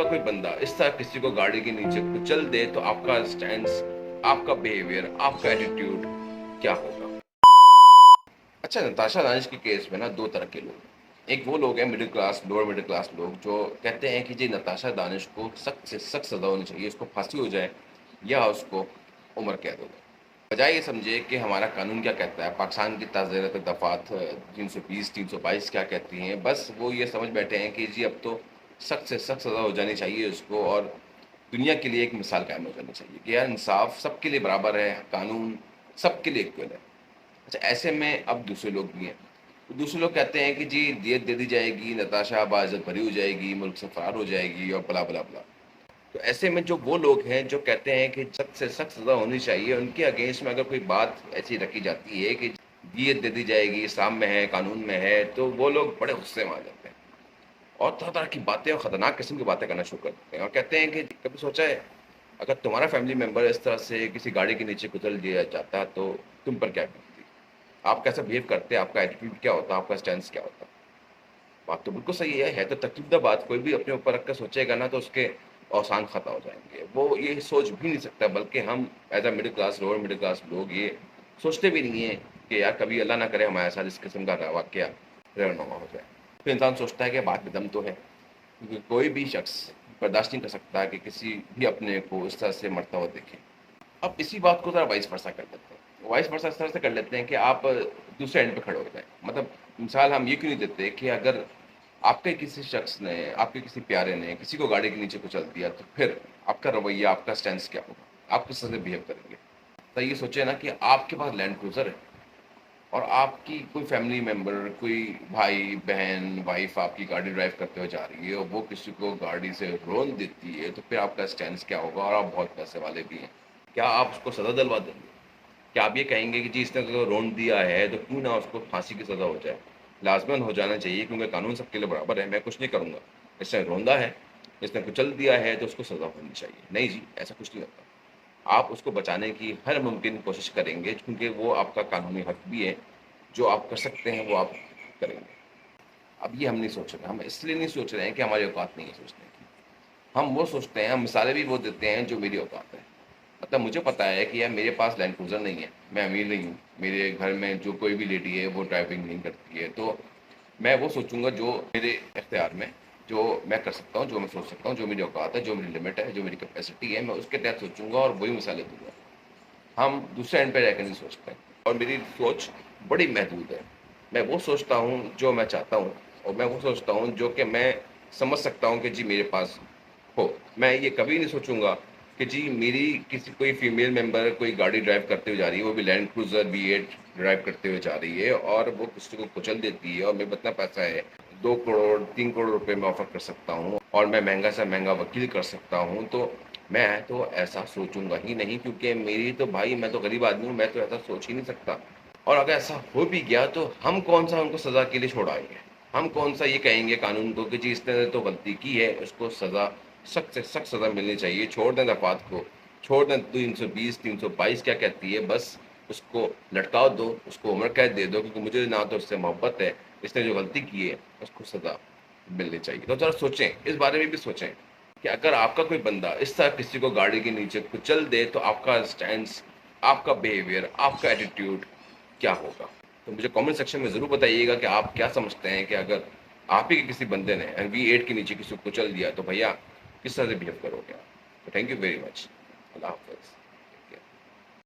आपका कोई बंदा इस तरह किसी को गाड़ी के नीचे कुचल दे तो आपका स्टैंस, आपका बिहेवियर, आपका एटीट्यूड क्या होगा? अच्छा, नताशा दानिश के केस में ना दो तरह के लोग हैं। एक वो लोग हैं middle class, lower middle class लोग, जो कहते हैं कि जी नताशा दानिश को सख्त से सख्त सज़ा होनी चाहिए, उसको फांसी हो जाए या उसको उम्र कैद हो जाए। बजाय ये समझे कि हमारा कानून क्या कहता है, पाकिस्तान की ताज़ीरत दफ़ात 320 322 क्या कहती हैं, बस वो ये समझ बैठे हैं कि जी अब तो सख्त से सख्त सज़ा हो जानी चाहिए उसको, और दुनिया के लिए एक मिसाल कायम हो जानी चाहिए कि यार इंसाफ सबके लिए बराबर है, कानून सबके लिए इक्वल है। अच्छा, ऐसे में अब दूसरे लोग भी हैं। तो दूसरे लोग कहते हैं कि जी दियत दे दी जाएगी, नताशा बाइज्जत भरी हो जाएगी, मुल्क से फरार हो जाएगी और बला बला बला। तो ऐसे में जो वो लोग हैं जो कहते हैं कि सख्त से सख्त सज़ा होनी चाहिए, उनके अगेंस्ट में अगर कोई बात ऐसी रखी जाती है कि दियत दे दी जाएगी, इस्लाम में है, कानून में है, तो वो लोग बड़े गुस्से में आ जाते हैं और तरह तरह की बातें और ख़तरनाक किस्म की बातें करना शुरू कर देते हैं और कहते हैं कि कभी सोचा है अगर तुम्हारा फैमिली मेम्बर इस तरह से किसी गाड़ी के नीचे कुचल दिया जाता तो तुम पर क्या बीतती, आप कैसा बिहेव करते, आपका एटीट्यूड क्या होता, आपका स्टैंस क्या होता? बात तो बिल्कुल सही है तो तकलीफदा बात। कोई भी अपने ऊपर रख कर सोचेगा ना तो उसके औसान खता हो जाएंगे, वो ये सोच भी नहीं सकता, बल्कि हम as a middle class, lower middle class लोग ये सोचते भी नहीं है कि यार कभी अल्लाह ना करे हमारे साथ इस किस्म का वाक़या रहनुमा हो जाए। फिर इंसान सोचता है कि बात में दम तो है, क्योंकि कोई भी शख्स बर्दाश्त नहीं कर सकता कि किसी भी अपने को इस तरह से मरता हुआ देखे। अब इसी बात को ज़रा वाइस वर्सा कर लेते हैं, वाइस वर्सा इस तरह से कर लेते हैं कि आप दूसरे एंड पे खड़े हो जाएं। मतलब मिसाल हम ये क्यों नहीं देते कि अगर आपके किसी शख्स ने, आपके किसी प्यारे ने किसी को गाड़ी के नीचे कुचल दिया तो फिर आपका रवैया, आपका स्टैंस क्या होगा, आप किस तरह से बिहेव करेंगे? तो ये सोचे ना कि आपके पास लैंड क्रूजर है और आपकी कोई फैमिली मेम्बर, कोई भाई बहन, वाइफ आपकी गाड़ी ड्राइव करते हुए जा रही है और वो किसी को गाड़ी से रोन देती है, तो फिर आपका स्टैंस क्या होगा? और आप बहुत पैसे वाले भी हैं, क्या आप उसको सज़ा दिलवा देंगे? क्या आप ये कहेंगे कि जी इसने तो रोन दिया है तो क्यों ना उसको फांसी की सज़ा हो जाए? लाजमन हो जाना चाहिए, क्योंकि कानून सबके लिए बराबर है, मैं कुछ नहीं करूँगा। इसने रोंदा है, इसने कुचल दिया है तो उसको सज़ा होनी चाहिए। नहीं जी, ऐसा कुछ नहीं होता। आप उसको बचाने की हर मुमकिन कोशिश करेंगे, क्योंकि वो आपका कानूनी हक भी है, जो आप कर सकते हैं वो आप करेंगे। अब ये हम नहीं सोच रहे, हम इसलिए नहीं सोच रहे हैं कि हमारी औकात नहीं है सोचने की। हम वो सोचते हैं, हम मिसालें भी वो देते हैं जो मेरी औकात है। मतलब मुझे पता है कि यार मेरे पास लैंड क्रूज़र नहीं है, मैं अमीर नहीं हूँ, मेरे घर में जो कोई भी लेडी है वो ड्राइविंग नहीं करती है, तो मैं वो सोचूंगा जो मेरे इख्तियार में, जो मैं कर सकता हूँ, जो मैं सोच सकता हूँ, जो मेरी औकात है, जो मेरी लिमिट है, जो मेरी कैपेसिटी है, मैं उसके तहत सोचूंगा और वही मिसालें दूंगा। हम दूसरे एंड पे रहकर नहीं सोचते और मेरी सोच बड़ी महदूद है। मैं वो सोचता हूँ जो मैं चाहता हूँ और मैं वो सोचता हूँ जो कि मैं समझ सकता हूँ कि जी मेरे पास हो। मैं ये कभी नहीं सोचूंगा कि जी मेरी किसी कोई फीमेल मेंबर कोई गाड़ी ड्राइव करते हुए जा रही है, वो भी लैंड क्रूजर V8 ड्राइव करते हुए जा रही है और वो किसी को कुचल देती है और मेरे पास इतना पैसा है, 2 करोड़ 3 करोड़ रुपए मैं ऑफर कर सकता हूँ और मैं महंगा से महंगा वकील कर सकता हूँ, तो मैं तो ऐसा सोचूंगा ही नहीं, क्योंकि मेरी तो भाई, मैं तो गरीब आदमी हूँ, मैं तो ऐसा सोच ही नहीं सकता। और अगर ऐसा हो भी गया तो हम कौन सा उनको सज़ा के लिए छोड़ाएंगे? हम कौन सा ये कहेंगे कानून को कि जी इसने तो गलती की है, उसको सज़ा, सख्त से सख्त सज़ा मिलनी चाहिए, छोड़ दें दफात को, छोड़ दें 320 322 क्या कहती है, बस उसको लटकाव दो, उसको उम्र कैद दे दो, क्योंकि मुझे ना तो उससे मोहब्बत है, इसने जो गलती की है उसको सज़ा मिलनी चाहिए। तो ज़रा सोचें, इस बारे में भी सोचें कि अगर आपका कोई बंदा इस तरह किसी को गाड़ी के नीचे कुचल दे तो आपका स्टैंस, आपका बिहेवियर, आपका एटीट्यूड क्या होगा? तो मुझे कमेंट सेक्शन में ज़रूर बताइएगा कि आप क्या समझते हैं कि अगर आप ही के किसी बंदे ने V8 के नीचे किसी को कुचल दिया तो भैया किस तरह से बिहेव करोगे आप? तो थैंक यू वेरी मच। अल्लाह हाफ़िज़।